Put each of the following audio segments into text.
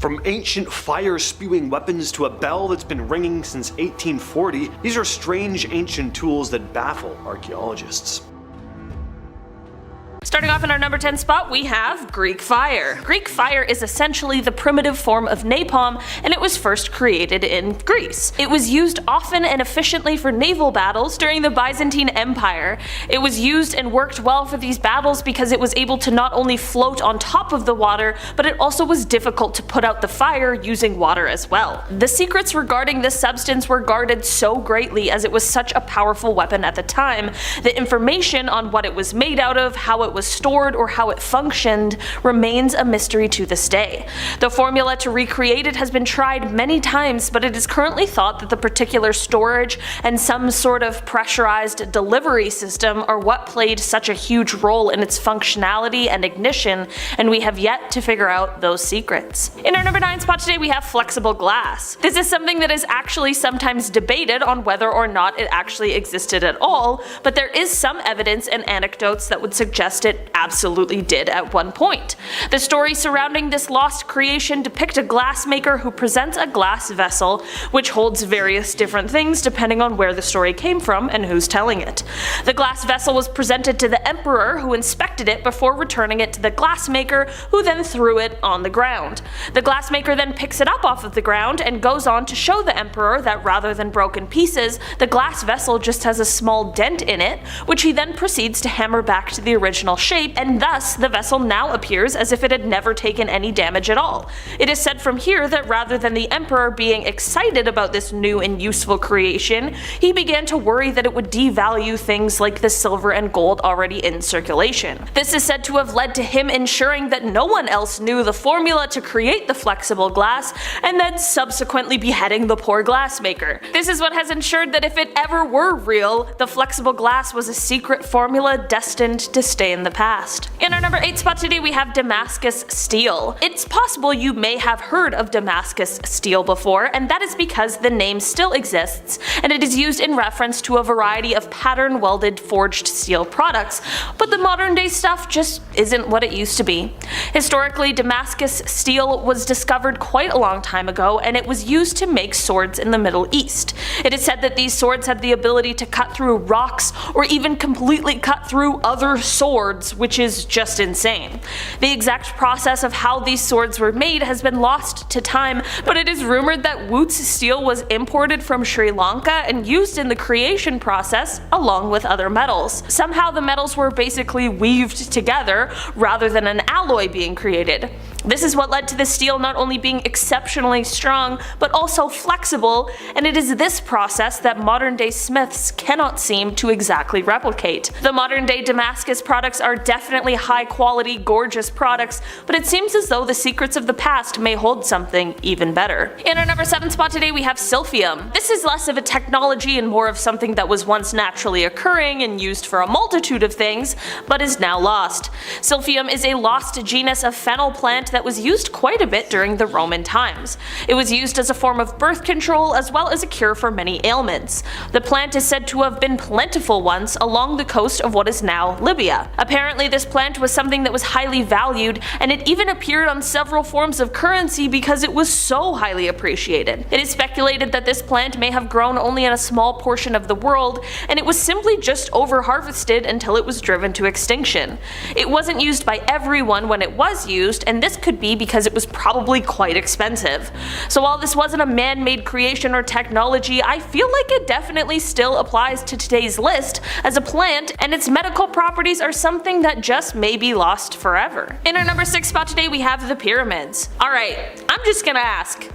From ancient fire-spewing weapons to a bell that's been ringing since 1840, these are strange ancient tools that baffle archaeologists. Starting off in our number 10 spot, we have Greek fire. Greek fire is essentially the primitive form of napalm, and it was first created in Greece. It was used often and efficiently for naval battles during the Byzantine Empire. It was used and worked well for these battles because it was able to not only float on top of the water, but it also was difficult to put out the fire using water as well. The secrets regarding this substance were guarded so greatly as it was such a powerful weapon at the time. The information on what it was made out of, how it was stored, or how it functioned remains a mystery to this day. The formula to recreate it has been tried many times, but it is currently thought that the particular storage and some sort of pressurized delivery system are what played such a huge role in its functionality and ignition, and we have yet to figure out those secrets. In our number 9 spot today, we have flexible glass. This is something that is actually sometimes debated on whether or not it actually existed at all, but there is some evidence and anecdotes that would suggest it absolutely did at one point. The story surrounding this lost creation depict a glassmaker who presents a glass vessel which holds various different things depending on where the story came from and who's telling it. The glass vessel was presented to the emperor, who inspected it before returning it to the glassmaker, who then threw it on the ground. The glassmaker then picks it up off of the ground and goes on to show the emperor that rather than broken pieces, the glass vessel just has a small dent in it, which he then proceeds to hammer back to the original shape, and thus the vessel now appears as if it had never taken any damage at all. It is said from here that rather than the emperor being excited about this new and useful creation, he began to worry that it would devalue things like the silver and gold already in circulation. This is said to have led to him ensuring that no one else knew the formula to create the flexible glass, and then subsequently beheading the poor glassmaker. This is what has ensured that if it ever were real, the flexible glass was a secret formula destined to stay in the past. In our number 8 spot today, we have Damascus steel. It's possible you may have heard of Damascus steel before, and that is because the name still exists, and it is used in reference to a variety of pattern welded forged steel products, but the modern day stuff just isn't what it used to be. Historically, Damascus steel was discovered quite a long time ago, and it was used to make swords in the Middle East. It is said that these swords had the ability to cut through rocks or even completely cut through other swords, which is just insane. The exact process of how these swords were made has been lost to time, but it is rumored that Wootz steel was imported from Sri Lanka and used in the creation process along with other metals. Somehow the metals were basically weaved together rather than an alloy being created. This is what led to the steel not only being exceptionally strong, but also flexible, and it is this process that modern day smiths cannot seem to exactly replicate. The modern day Damascus products are definitely high quality, gorgeous products, but it seems as though the secrets of the past may hold something even better. In our number 7 spot today, we have silphium. This is less of a technology and more of something that was once naturally occurring and used for a multitude of things, but is now lost. Silphium is a lost genus of fennel plant that was used quite a bit during the Roman times. It was used as a form of birth control as well as a cure for many ailments. The plant is said to have been plentiful once along the coast of what is now Libya. Apparently this plant was something that was highly valued, and it even appeared on several forms of currency because it was so highly appreciated. It is speculated that this plant may have grown only in a small portion of the world, and it was simply just over-harvested until it was driven to extinction. It wasn't used by everyone when it was used, and this could be because it was probably quite expensive. So while this wasn't a man-made creation or technology, I feel like it definitely still applies to today's list as a plant, and its medical properties are something that just may be lost forever. In our number 6 spot today, we have the pyramids. Alright, I'm just gonna ask,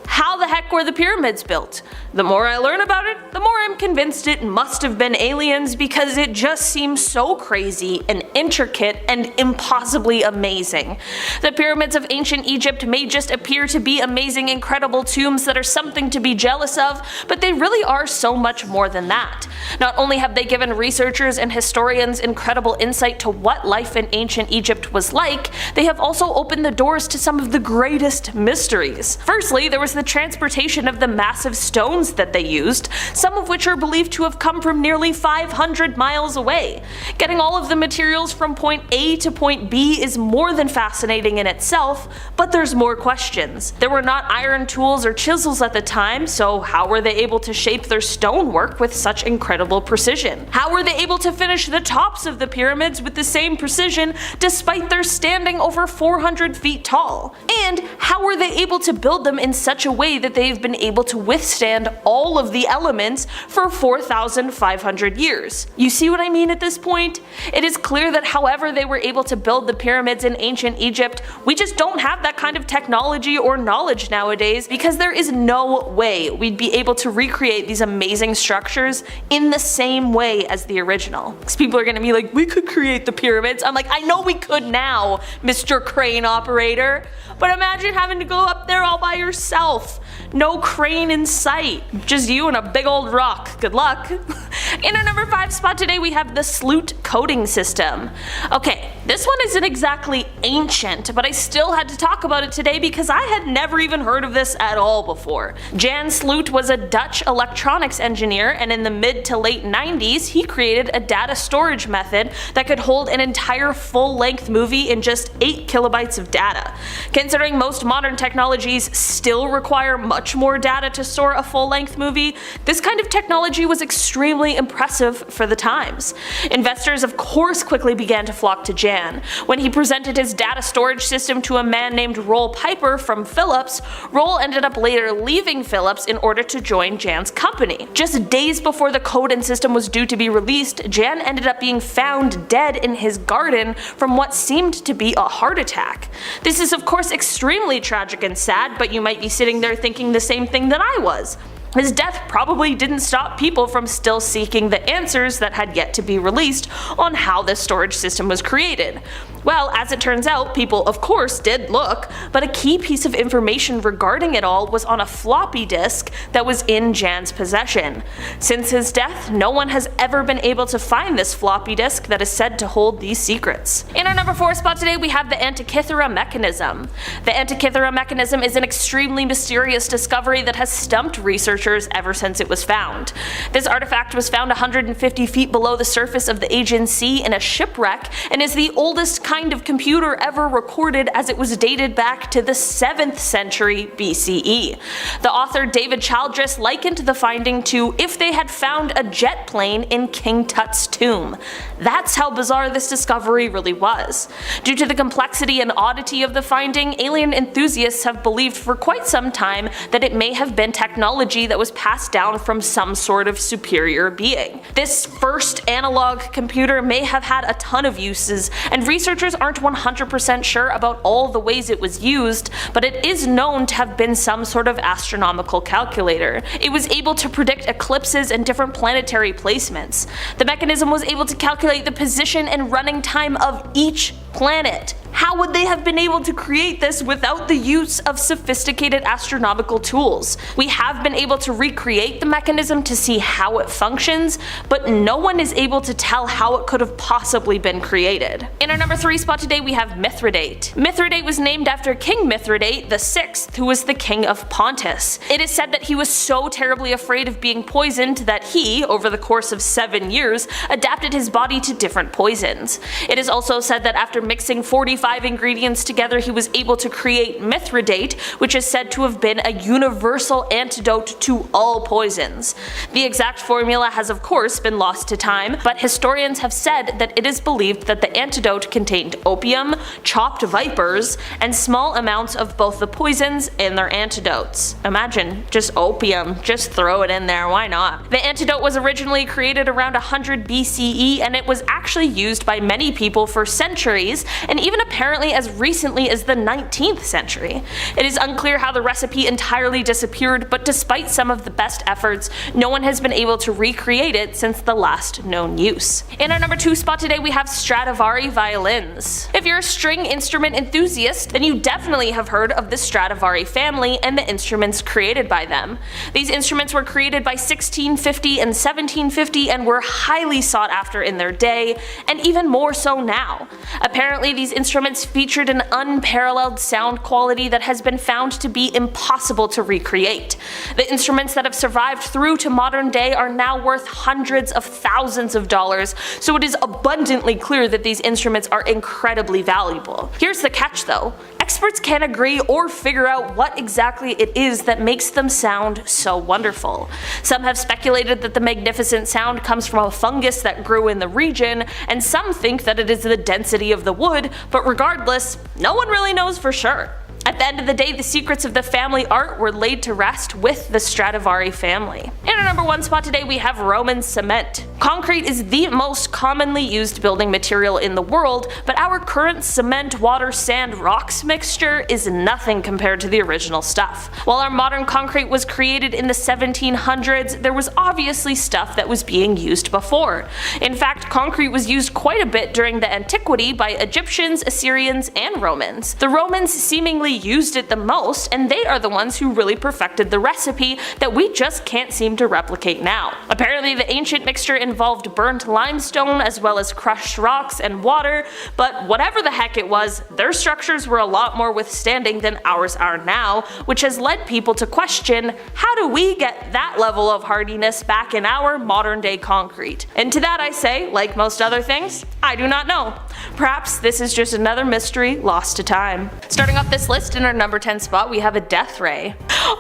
how the heck were the pyramids built? The more I learn about it, the more I'm convinced it must have been aliens, because it just seems so crazy and intricate and impossibly amazing. The pyramids of ancient Egypt may just appear to be amazing, incredible tombs that are something to be jealous of, but they really are so much more than that. Not only have they given researchers and historians incredible insight to what life in ancient Egypt was like, they have also opened the doors to some of the greatest mysteries. Firstly, there was the the transportation of the massive stones that they used, some of which are believed to have come from nearly 500 miles away. Getting all of the materials from point A to point B is more than fascinating in itself, but there's more questions. There were not iron tools or chisels at the time, so how were they able to shape their stonework with such incredible precision? How were they able to finish the tops of the pyramids with the same precision despite their standing over 400 feet tall? And how were they able to build them in such a way that they've been able to withstand all of the elements for 4,500 years? You see what I mean at this point? It is clear that however they were able to build the pyramids in ancient Egypt, we just don't have that kind of technology or knowledge nowadays, because there is no way we'd be able to recreate these amazing structures in the same way as the original. Because people are gonna be like, we could create the pyramids. I'm like, I know we could now, Mr. Crane Operator, but imagine having to go up there all by yourself. No crane in sight. Just you and a big old rock. Good luck. In our number 5 spot today we have the Sloot coding system. Okay, this one isn't exactly ancient, but I still had to talk about it today because I had never even heard of this at all before. Jan Sloot was a Dutch electronics engineer, and in the mid to late 90s he created a data storage method that could hold an entire full-length movie in just 8 kilobytes of data. Considering most modern technologies still require much more data to store a full-length movie, this kind of technology was extremely impressive for the times. Investors of course quickly began to flock to Jan. When he presented his data storage system to a man named Roll Piper from Philips, Roll ended up later leaving Philips in order to join Jan's company. Just days before the code and system was due to be released, Jan ended up being found dead in his garden from what seemed to be a heart attack. This is of course extremely tragic and sad, but you might be sitting there thinking the same thing that I was. His death probably didn't stop people from still seeking the answers that had yet to be released on how this storage system was created. Well, as it turns out, people of course did look, but a key piece of information regarding it all was on a floppy disk that was in Jan's possession. Since his death, no one has ever been able to find this floppy disk that is said to hold these secrets. In our number 4 spot today we have the Antikythera mechanism. The Antikythera mechanism is an extremely mysterious discovery that has stumped researchers ever since it was found. This artifact was found 150 feet below the surface of the Aegean Sea in a shipwreck and is the oldest kind of computer ever recorded, as it was dated back to the 7th century BCE. The author David Childress likened the finding to if they had found a jet plane in King Tut's tomb. That's how bizarre this discovery really was. Due to the complexity and oddity of the finding, alien enthusiasts have believed for quite some time that it may have been technology that was passed down from some sort of superior being. This first analog computer may have had a ton of uses, and researchers aren't 100% sure about all the ways it was used, but it is known to have been some sort of astronomical calculator. It was able to predict eclipses and different planetary placements. The mechanism was able to calculate the position and running time of each planet. How would they have been able to create this without the use of sophisticated astronomical tools? We have been able to recreate the mechanism to see how it functions, but no one is able to tell how it could have possibly been created. In our number 3 spot today we have Mithridate. Mithridate was named after King Mithridate VI, who was the king of Pontus. It is said that he was so terribly afraid of being poisoned that he, over the course of 7 years, adapted his body to different poisons. It is also said that after mixing 45 ingredients together, he was able to create Mithridate, which is said to have been a universal antidote to all poisons. The exact formula has of course been lost to time, but historians have said that it is believed that the antidote contained opium, chopped vipers, and small amounts of both the poisons and their antidotes. Imagine, just opium, just throw it in there, why not? The antidote was originally created around 100 BCE, and it was actually used by many people for centuries, and even apparently as recently as the 19th century. It is unclear how the recipe entirely disappeared, but despite some of the best efforts, no one has been able to recreate it since the last known use. In our number 2 spot today we have Stradivari violins. If you're a string instrument enthusiast, then you definitely have heard of the Stradivari family and the instruments created by them. These instruments were created by 1650 and 1750 and were highly sought after in their day, and even more so now. Apparently these instruments featured an unparalleled sound quality that has been found to be impossible to recreate. The instruments that have survived through to modern day are now worth hundreds of thousands of dollars, so it is abundantly clear that these instruments are incredibly valuable. Here's the catch though. Experts can't agree or figure out what exactly it is that makes them sound so wonderful. Some have speculated that the magnificent sound comes from a fungus that grew in the region, and some think that it is the density of the wood, but regardless, no one really knows for sure. At the end of the day, the secrets of the family art were laid to rest with the Stradivari family. In our number 1 spot today we have Roman cement. Concrete is the most commonly used building material in the world, but our current cement, water, sand, rocks mixture is nothing compared to the original stuff. While our modern concrete was created in the 1700s, there was obviously stuff that was being used before. In fact, concrete was used quite a bit during the antiquity by Egyptians, Assyrians, and Romans. The Romans seemingly used it the most, and they are the ones who really perfected the recipe that we just can't seem to replicate now. Apparently the ancient mixture involved burnt limestone as well as crushed rocks and water, but whatever the heck it was, their structures were a lot more withstanding than ours are now, which has led people to question, how do we get that level of hardiness back in our modern day concrete? And to that I say, like most other things, I do not know. Perhaps this is just another mystery lost to time. Starting off this list, in our number 10 spot we have a death ray.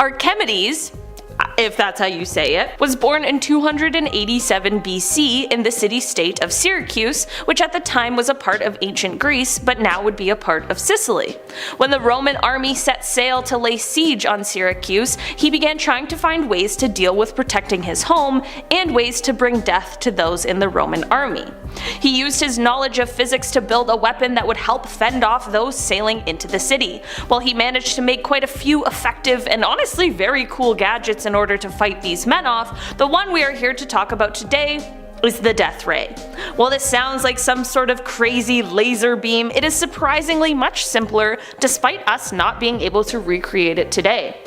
Archimedes, if that's how you say it, was born in 287 BC in the city-state of Syracuse, which at the time was a part of ancient Greece but now would be a part of Sicily. When the Roman army set sail to lay siege on Syracuse, he began trying to find ways to deal with protecting his home and ways to bring death to those in the Roman army. He used his knowledge of physics to build a weapon that would help fend off those sailing into the city. While he managed to make quite a few effective and honestly very cool gadgets in order to fight these men off, the one we are here to talk about today is the death ray. While this sounds like some sort of crazy laser beam, it is surprisingly much simpler despite us not being able to recreate it today.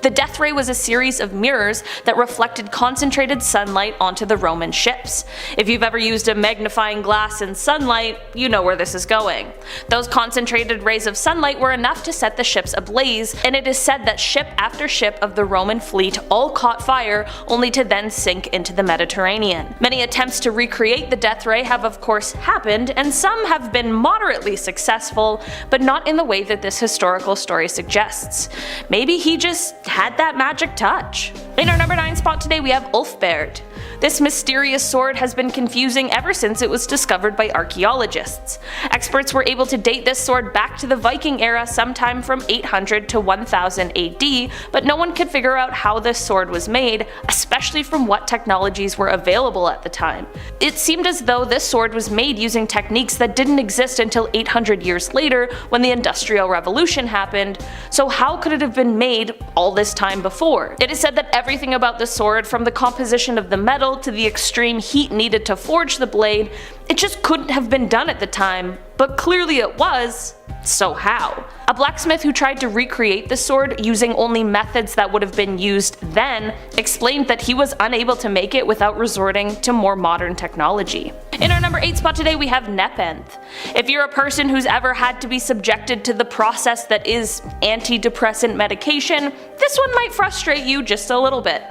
The death ray was a series of mirrors that reflected concentrated sunlight onto the Roman ships. If you've ever used a magnifying glass in sunlight, you know where this is going. Those concentrated rays of sunlight were enough to set the ships ablaze, and it is said that ship after ship of the Roman fleet all caught fire, only to then sink into the Mediterranean. Many attempts to recreate the death ray have of course happened, and some have been moderately successful, but not in the way that this historical story suggests. Maybe he just had that magic touch. In our number 9 spot today we have Ulfberht. This mysterious sword has been confusing ever since it was discovered by archaeologists. Experts were able to date this sword back to the Viking era sometime from 800 to 1000 AD, but no one could figure out how this sword was made, especially from what technologies were available at the time. It seemed as though this sword was made using techniques that didn't exist until 800 years later when the Industrial Revolution happened, so how could it have been made all this time before? It is said that everything about the sword, from the composition of the metal to the extreme heat needed to forge the blade, it just couldn't have been done at the time, but clearly it was. So how? A blacksmith who tried to recreate the sword using only methods that would have been used then explained that he was unable to make it without resorting to more modern technology. In our number 8 spot today we have Nepenthe. If you're a person who's ever had to be subjected to the process that is antidepressant medication, this one might frustrate you just a little bit.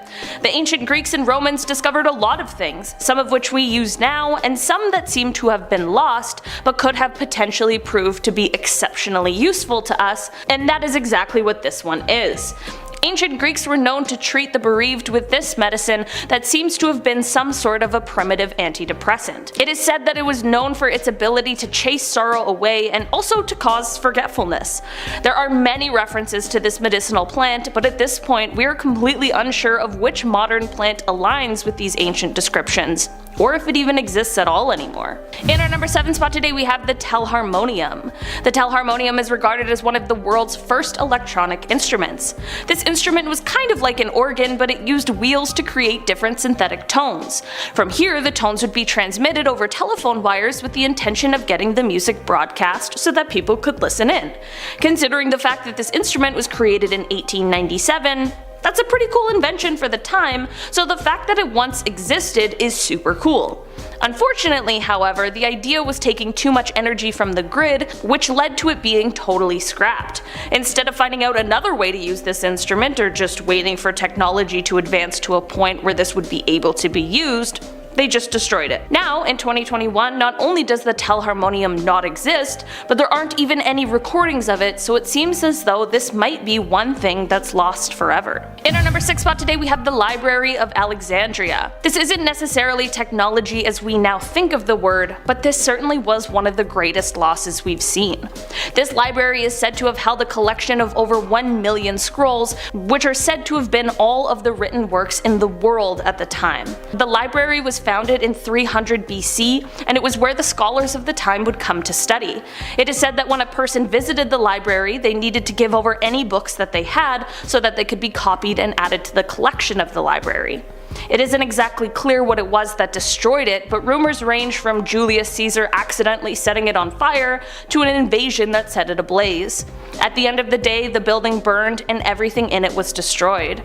The ancient Greeks and Romans discovered a lot of things, some of which we use now and some that seem to have been lost but could have potentially proved to be exceptionally useful to us, and that is exactly what this one is. Ancient Greeks were known to treat the bereaved with this medicine that seems to have been some sort of a primitive antidepressant. It is said that it was known for its ability to chase sorrow away and also to cause forgetfulness. There are many references to this medicinal plant, but at this point we are completely unsure of which modern plant aligns with these ancient descriptions. or if it even exists at all anymore. In our number 7 spot today we have the telharmonium. The telharmonium is regarded as one of the world's first electronic instruments. This instrument was kind of like an organ, but it used wheels to create different synthetic tones. From here, the tones would be transmitted over telephone wires with the intention of getting the music broadcast so that people could listen in. Considering the fact that this instrument was created in 1897, that's a pretty cool invention for the time, so the fact that it once existed is super cool. Unfortunately, however, the idea was taking too much energy from the grid, which led to it being totally scrapped. Instead of finding out another way to use this instrument or just waiting for technology to advance to a point where this would be able to be used, they just destroyed it. Now, in 2021, not only does the telharmonium not exist, but there aren't even any recordings of it, so it seems as though this might be one thing that's lost forever. In our number 6 spot today we have the Library of Alexandria. This isn't necessarily technology as we now think of the word, but this certainly was one of the greatest losses we've seen. This library is said to have held a collection of over 1 million scrolls, which are said to have been all of the written works in the world at the time. The library was founded in 300 BC, and it was where the scholars of the time would come to study. It is said that when a person visited the library, they needed to give over any books that they had so that they could be copied and added to the collection of the library. It isn't exactly clear what it was that destroyed it, but rumors range from Julius Caesar accidentally setting it on fire to an invasion that set it ablaze. At the end of the day, the building burned and everything in it was destroyed.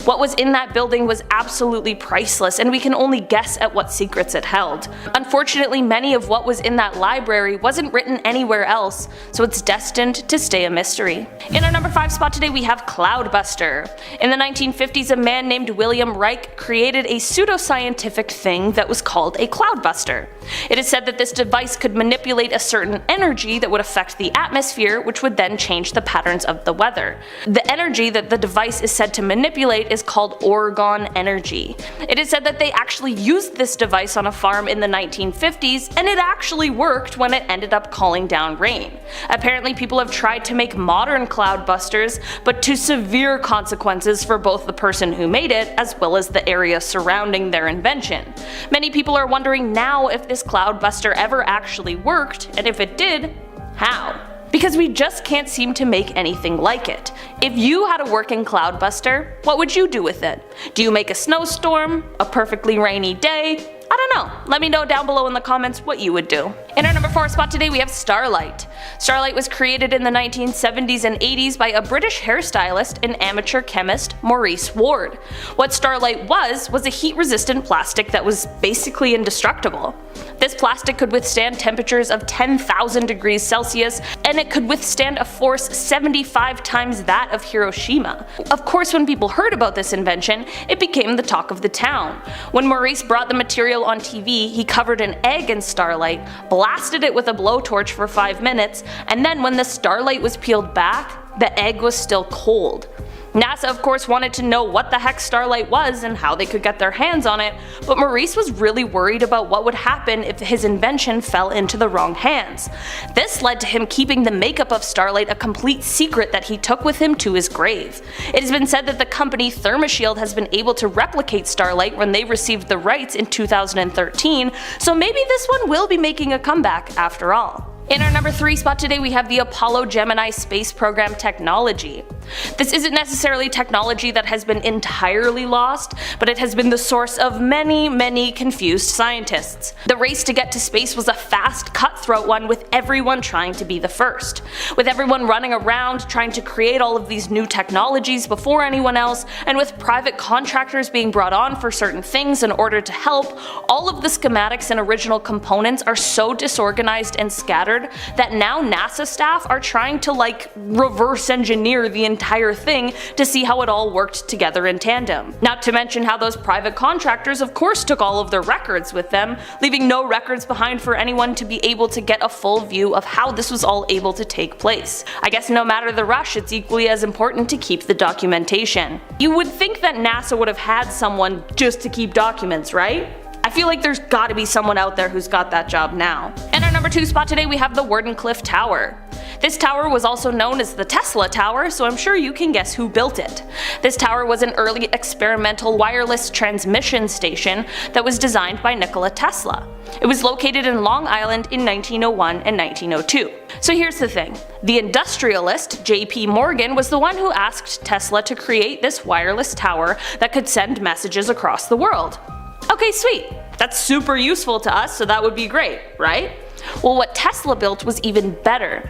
What was in that building was absolutely priceless, and we can only guess at what secrets it held. Unfortunately, many of what was in that library wasn't written anywhere else, so it's destined to stay a mystery. In our number 5 spot today we have Cloudbuster. In the 1950s, a man named William Reich created a pseudoscientific thing that was called a cloudbuster. It is said that this device could manipulate a certain energy that would affect the atmosphere, which would then change the patterns of the weather. The energy that the device is said to manipulate is called Orgon energy. It is said that they actually used this device on a farm in the 1950s, and it actually worked when it ended up calling down rain. Apparently people have tried to make modern cloudbusters, but to severe consequences for both the person who made it as well as the area surrounding their invention. Many people are wondering now if this cloudbuster ever actually worked, and if it did, how? Because we just can't seem to make anything like it. If you had a working cloudbuster, what would you do with it? Do you make a snowstorm? A perfectly rainy day? I don't know. Let me know down below in the comments what you would do. In our number 4 spot today we have Starlight. Starlight was created in the 1970s and 80s by a British hairstylist and amateur chemist, Maurice Ward. What Starlight was a heat-resistant plastic that was basically indestructible. This plastic could withstand temperatures of 10,000 degrees Celsius, and it could withstand a force 75 times that of Hiroshima. Of course, when people heard about this invention, it became the talk of the town. When Maurice brought the material on TV, he covered an egg in Starlight, blasted it with a blowtorch for 5 minutes, and then when the Starlight was peeled back, the egg was still cold. NASA of course wanted to know what the heck Starlight was and how they could get their hands on it, but Maurice was really worried about what would happen if his invention fell into the wrong hands. This led to him keeping the makeup of Starlight a complete secret that he took with him to his grave. It has been said that the company ThermaShield has been able to replicate Starlight when they received the rights in 2013, so maybe this one will be making a comeback after all. In our number 3 spot today we have the Apollo Gemini space program technology. This isn't necessarily technology that has been entirely lost, but it has been the source of many confused scientists. The race to get to space was a fast, cutthroat one, with everyone trying to be the first. With everyone running around trying to create all of these new technologies before anyone else, and with private contractors being brought on for certain things in order to help, all of the schematics and original components are so disorganized and scattered that now NASA staff are trying to reverse engineer the entire thing to see how it all worked together in tandem. Not to mention how those private contractors of course took all of their records with them, leaving no records behind for anyone to be able to get a full view of how this was all able to take place. I guess no matter the rush, it's equally as important to keep the documentation. You would think that NASA would have had someone just to keep documents, right? I feel like there's gotta be someone out there who's got that job now. In our number 2 spot today we have the Wardenclyffe Tower. This tower was also known as the Tesla Tower, so I'm sure you can guess who built it. This tower was an early experimental wireless transmission station that was designed by Nikola Tesla. It was located in Long Island in 1901 and 1902. So here's the thing. The industrialist J.P. Morgan was the one who asked Tesla to create this wireless tower that could send messages across the world. Okay, sweet. That's super useful to us, so that would be great, right? Well, what Tesla built was even better.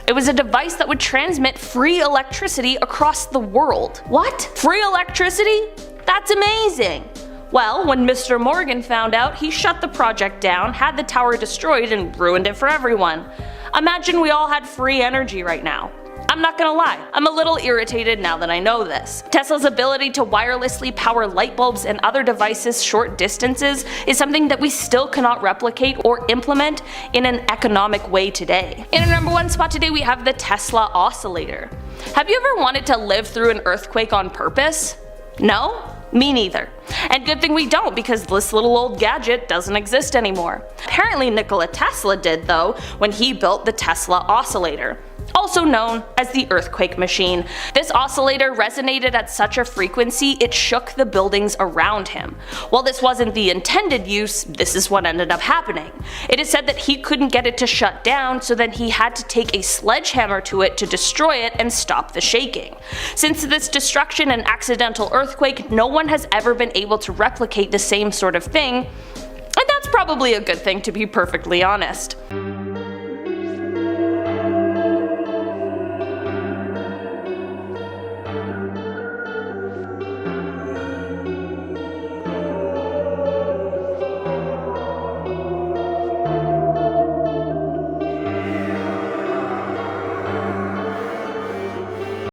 It was a device that would transmit free electricity across the world. What? Free electricity? That's amazing! Well, when Mr. Morgan found out, he shut the project down, had the tower destroyed, and ruined it for everyone. Imagine we all had free energy right now. I'm not gonna lie, I'm a little irritated now that I know this. Tesla's ability to wirelessly power light bulbs and other devices short distances is something that we still cannot replicate or implement in an economic way today. In our number 1 spot today we have the Tesla oscillator. Have you ever wanted to live through an earthquake on purpose? No? Me neither. And good thing we don't, because this little old gadget doesn't exist anymore. Apparently Nikola Tesla did though, when he built the Tesla oscillator, also known as the earthquake machine. This oscillator resonated at such a frequency it shook the buildings around him. While this wasn't the intended use, this is what ended up happening. It is said that he couldn't get it to shut down, so then he had to take a sledgehammer to it to destroy it and stop the shaking. Since this destruction and accidental earthquake, no one has ever been able to replicate the same sort of thing, and that's probably a good thing, to be perfectly honest.